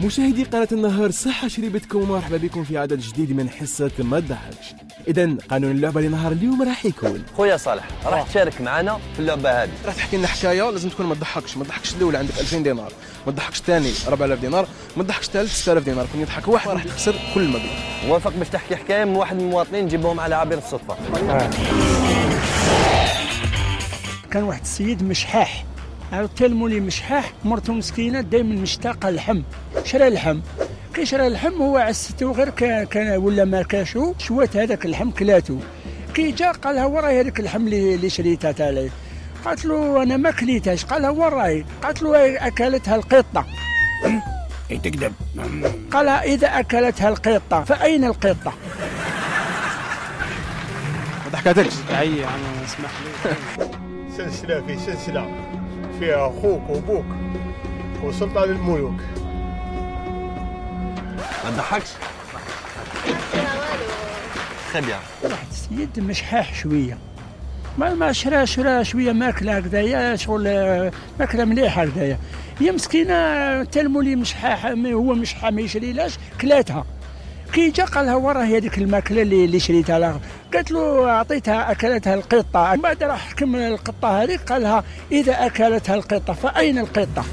مشاهدي قناة النهار، صحة شريبتكم ومرحبا بكم في عدد جديد من حصة ما تضحكش. إذا قانون اللعبة لنهار اليوم راح يكون خويا صالح راح تشارك معنا في اللعبة هذه. راح تحكي لنا حكاية لازم تكون ما تضحكش. ما تضحكش الأول عندك 2000 دينار، ما تضحكش الثاني 4000 دينار، ما تضحكش الثالث 6000 دينار. كون يضحك واحد راح تخسر كل المبلغ. موافق باش تحكي حكاية من واحد من المواطنين نجيبهم على عابر الصدفة. كان واحد السيد مشحاح، عرفتي المولي مشحاح، مرته مسكينه دائما مشتاقه اللحم. شرا اللحم، كي شرا اللحم هو عسته غير كان ولا ما كاشو شوات هذاك اللحم كلاتو. كي جا قال لها وراي هذاك اللحم اللي شريتها تاعي. قالت له انا ما كليتهاش. قال لها وراي. قالت له اكلتها القطه. تكذب. قال لها اذا اكلتها القطه فاين القطه؟ ما ضحكتكش. تعي يا عم اسمح لي. سلسلة في سلسلة فيها أخوك وأبوك وسلطان الملوك. ما تضحكش؟ خي بيان. واحد السيد مشحاح شويه، ما شرا شويه ماكله هكذايا، شغل ماكله مليحه هكذايا. هي مسكينه تلمولي مشحاح، هو مشحاح ما يشريلاش كلاتها. كي جا قال لها وراه هذيك الماكله اللي شريتها لها. قالت له اعطيتها اكلتها القطه. من بعد راح حكم القطه هذيك قال لها اذا اكلتها القطه فاين القطه؟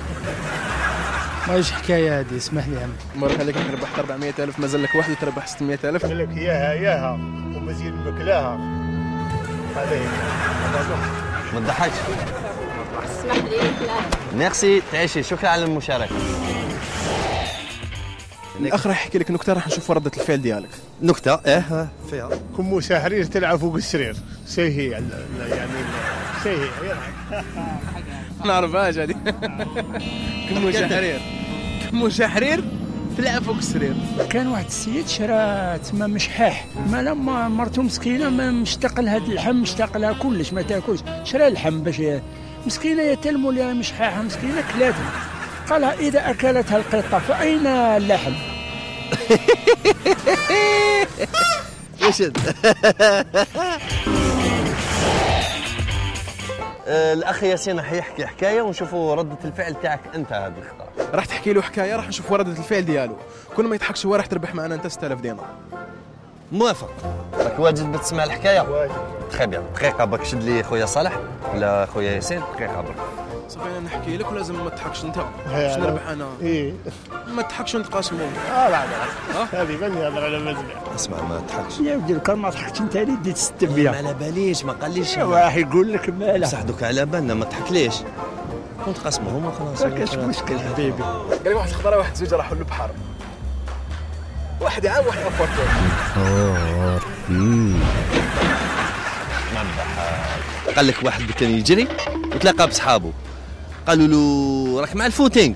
واش حكايه هذه؟ اسمح لي يا عم. مرة خليك ربحت 400000 مازال لك واحد وتربح 600000. قال لك ياها ومزيد مكلاها. هذا هي. ما تضحكش. اسمح لي. ميرسي تعيشي، شكرا على المشاركة. الأخ راح يحكي لك نكتة، راح نشوف ردة الفعل ديالك. نكتة فيها. كم موسى حرير تلعب فوق السرير. سيهي يعني سيهي. ما نعرفهاش هذه. كم حرير تلعب فوق السرير. كان واحد السيد شرا تما مشحاح، ما لما مرته مسكينه ما مشتاق لها اللحم، مشتاق لها كلش ما تاكلش. شرا اللحم باش مسكينه يتلموا لها مشحاحه مسكينه كلاتها. قالها اذا اكلتها القطه فاين اللحم؟ الأخ ياسين راح يحكي حكاية ونشوفوا ردة الفعل تاعك أنت هذه الخطأ. راح تحكي له حكاية، راح نشوفوا ردة الفعل ديالو. كل ما يضحكش هو راح تربح معنا انت 6000 دينار. موافق. راك واجد بتسمع الحكاية؟ واجد. تخي بيان. دقيقة برك شد لي خويا صالح ولا خويا ياسين، دقيقة برك. صافي انا نحكي لك ولازم ما تضحكش انت باش نربح انا. ايه. ما تضحكش ونتقاسموا. لا هذه من يهضر على مزرعة. اسمع ما تضحكش. يا ودي كان ما ضحكتش انت اللي ديت 600. ما على باليش، ما قاليش. راح يقول لك مالها. بصح دوك على بالنا ما تضحك ليش؟ كنت قاسمهم وخلاص. ما كاش مشكل حبيبي. قال لي واحد الخضره واحد الزوجه راحوا للبحر. واحد عام واحد غفر. ما نضحك. قال لك واحد كان يجري وتلاقى بصحابه، قالوا له راك مع الفوتينغ؟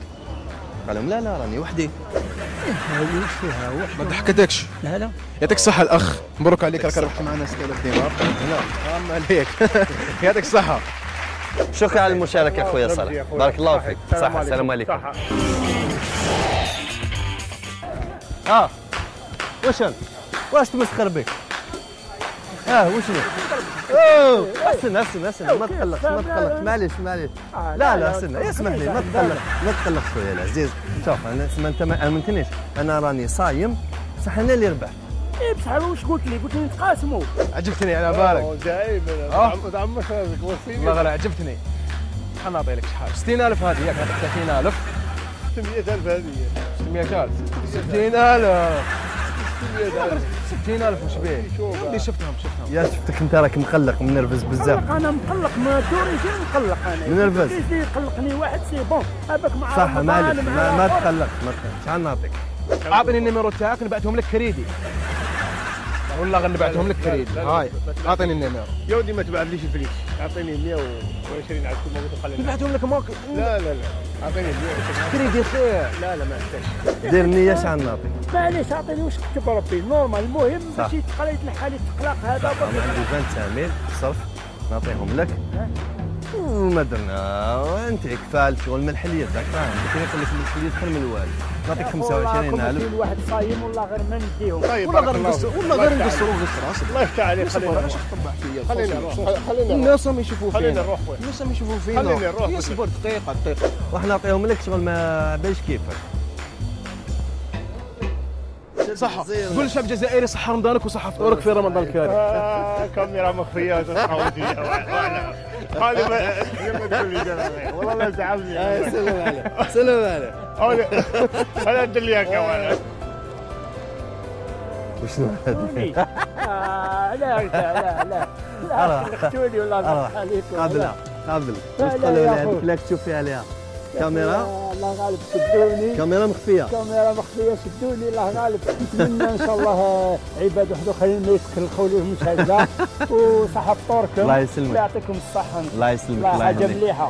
قال لهم لا راني وحدي. واش فيها؟ ما ضحكتكش. لا يعطيك الصحة الأخ، مبروك عليك راك ربحت معنا 6000 دينار. حرام عليك. يعطيك الصحة. شكرا على المشاركة يا خويا صالح، بارك الله فيك. صحة، السلام عليكم. واش تمسخر بك؟ وشنو؟ استنى ما تقلقش معليش. لا استنى اسمح لي، ما تقلقش خويا العزيز. شوف انا انت ما امنتنيش، انا راني صايم بصح انا اللي ربحت. ايه بصح واش قلت لي؟ قلت لي نتقاسموا. عجبتني على بالك. دائما تعمش هذيك وصيني. والله غير عجبتني. شحال نعطي لك شحال؟ 60000 هذه ياك، نعطيك 30000. 600000 هذه. 600000. 60000. 60000 وش بيه؟ اللي شفتهم. يا شفتك انت راك مقلق ومنرفز بزاف. انا مقلق، ما دوري فين مقلق انا. منرفز. كي يقلقني واحد سي بون هذاك مع صح معليش، ما تقلق. شحال نعطيك؟ اعطيني النيميرو تاعك نبعثهم لك كريدي. والله غير نبعثهم لك كريدي. هاي اعطيني النيميرو. يا ودي ما تبعثليش الفلوس، اعطيني 120 على كل موجود وخليني. نبعثهم لك ماك. لا اعطيني 120. كريدي خير. لا ما احتاج. دير نية شحال نعطيك؟ معليش اعطيني واش كتب ربي نورمال. المهم باش يتقرا يتنحى لي التقلاق هذا. انا عندي 25000 صرف نعطيهم لك وما درنا. انت كفال شغل من الحليات راك فاهم. كاين يقول لك من الحليات خير من الوالد. نعطيك 25000. الواحد صايم والله غير ما نديهم. طيب والله غير نقصروا راسك. الله يفتح عليك. خلينا الناس راهم يشوفوا فينا. خلينا نروح وين؟ الناس راهم يشوفوا فينا. خلينا نروح. اصبر دقيقة. راح نعطيهم لك شغل ما باش كيفك. صحة قول للشعب الجزائري صحة رمضانك وصحة فطورك في رمضان الكريم. كاميرا مخفية وتصحى فيها هذا ما تقول لي والله لا تعبني. سلم عليه سلم عليه. انا ادري لك كمان. وشنو هذا؟ لا اختوني والله نصح عليكم. قابل واش تقول له هذيك اللي تشوف فيها ليها كاميرا؟ الله غالب شدوني. كاميرا مخفيه. كاميرا مخفيه شدوني الله غالب. نتمنى ان شاء الله عباد واحد اخرين ما يتخلقوا لهم هكذا وصحه فطوركم. الله يسلمك. يعطيكم الصحه. الله يسلمك. الله حاجه مليحه.